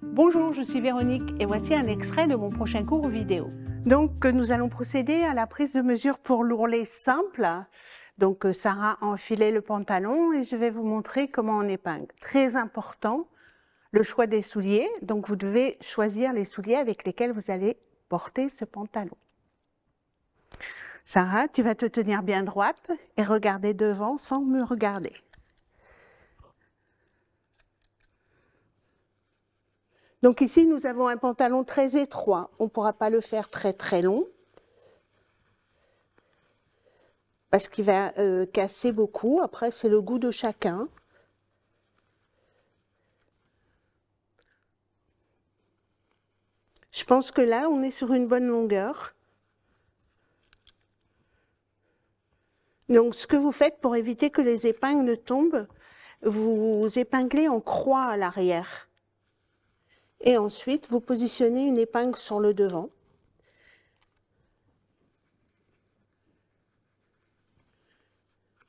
Bonjour, je suis Véronique et voici un extrait de mon prochain cours vidéo. Donc, nous allons procéder à la prise de mesure pour l'ourlet simple. Donc, Sarah a enfilé le pantalon et je vais vous montrer comment on épingle. Très important, le choix des souliers. Donc, vous devez choisir les souliers avec lesquels vous allez porter ce pantalon. Sarah, tu vas te tenir bien droite et regarder devant sans me regarder. Donc ici, nous avons un pantalon très étroit. On ne pourra pas le faire très long parce qu'il va casser beaucoup. Après, c'est le goût de chacun. Je pense que là, on est sur une bonne longueur. Donc, ce que vous faites pour éviter que les épingles ne tombent, vous épinglez en croix à l'arrière. Et ensuite, vous positionnez une épingle sur le devant.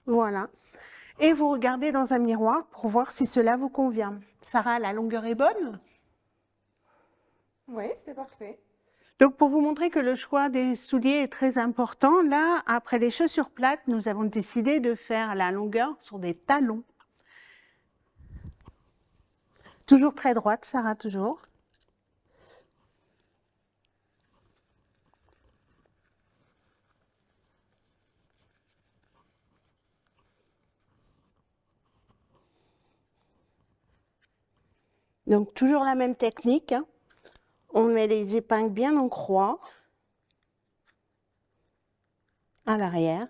Voilà. Et vous regardez dans un miroir pour voir si cela vous convient. Sarah, la longueur est bonne? Oui, c'est parfait. Donc, pour vous montrer que le choix des souliers est très important, là, après les chaussures plates, nous avons décidé de faire la longueur sur des talons. Toujours très droite, Sarah, toujours. Donc, toujours la même technique. On met les épingles bien en croix à l'arrière.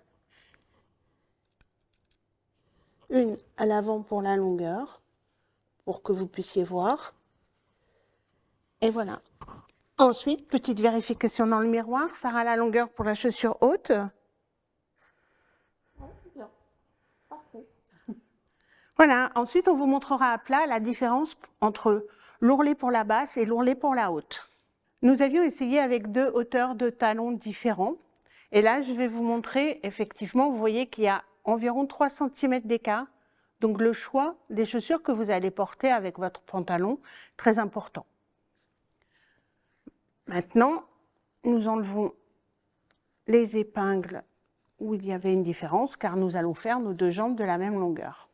Une à l'avant pour la longueur, pour que vous puissiez voir. Et voilà. Ensuite, petite vérification dans le miroir. Sarah, la longueur pour la chaussure haute. Oui, bien. Parfait. Voilà. Ensuite, on vous montrera à plat la différence entre l'ourlet pour la basse et l'ourlet pour la haute. Nous avions essayé avec deux hauteurs de talons différents. Et là, je vais vous montrer, effectivement, vous voyez qu'il y a environ 3 cm d'écart. Donc, le choix des chaussures que vous allez porter avec votre pantalon, très important. Maintenant, nous enlevons les épingles où il y avait une différence, car nous allons faire nos deux jambes de la même longueur.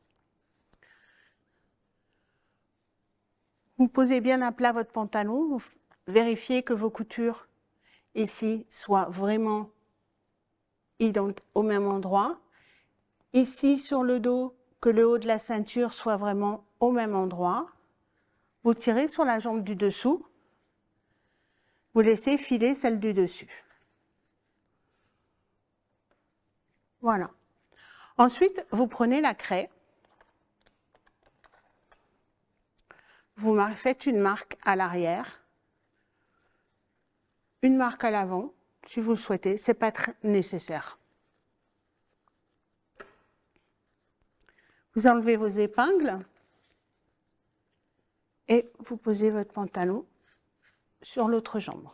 Vous posez bien à plat votre pantalon, vous vérifiez que vos coutures ici soient vraiment au même endroit. Ici, sur le dos, que le haut de la ceinture soit vraiment au même endroit. Vous tirez sur la jambe du dessous. Vous laissez filer celle du dessus. Voilà. Ensuite, vous prenez la craie. Vous faites une marque à l'arrière. Une marque à l'avant, si vous le souhaitez. Ce n'est pas très nécessaire. Vous enlevez vos épingles et vous posez votre pantalon sur l'autre jambe.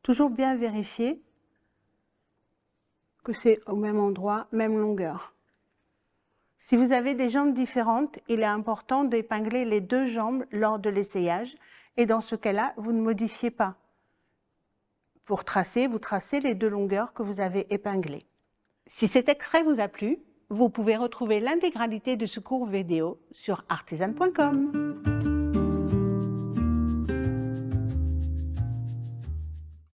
Toujours bien vérifier que c'est au même endroit, même longueur. Si vous avez des jambes différentes, il est important d'épingler les deux jambes lors de l'essayage et dans ce cas-là, vous ne modifiez pas. Pour tracer, vous tracez les deux longueurs que vous avez épinglées. Si cet extrait vous a plu, vous pouvez retrouver l'intégralité de ce cours vidéo sur artisan.com.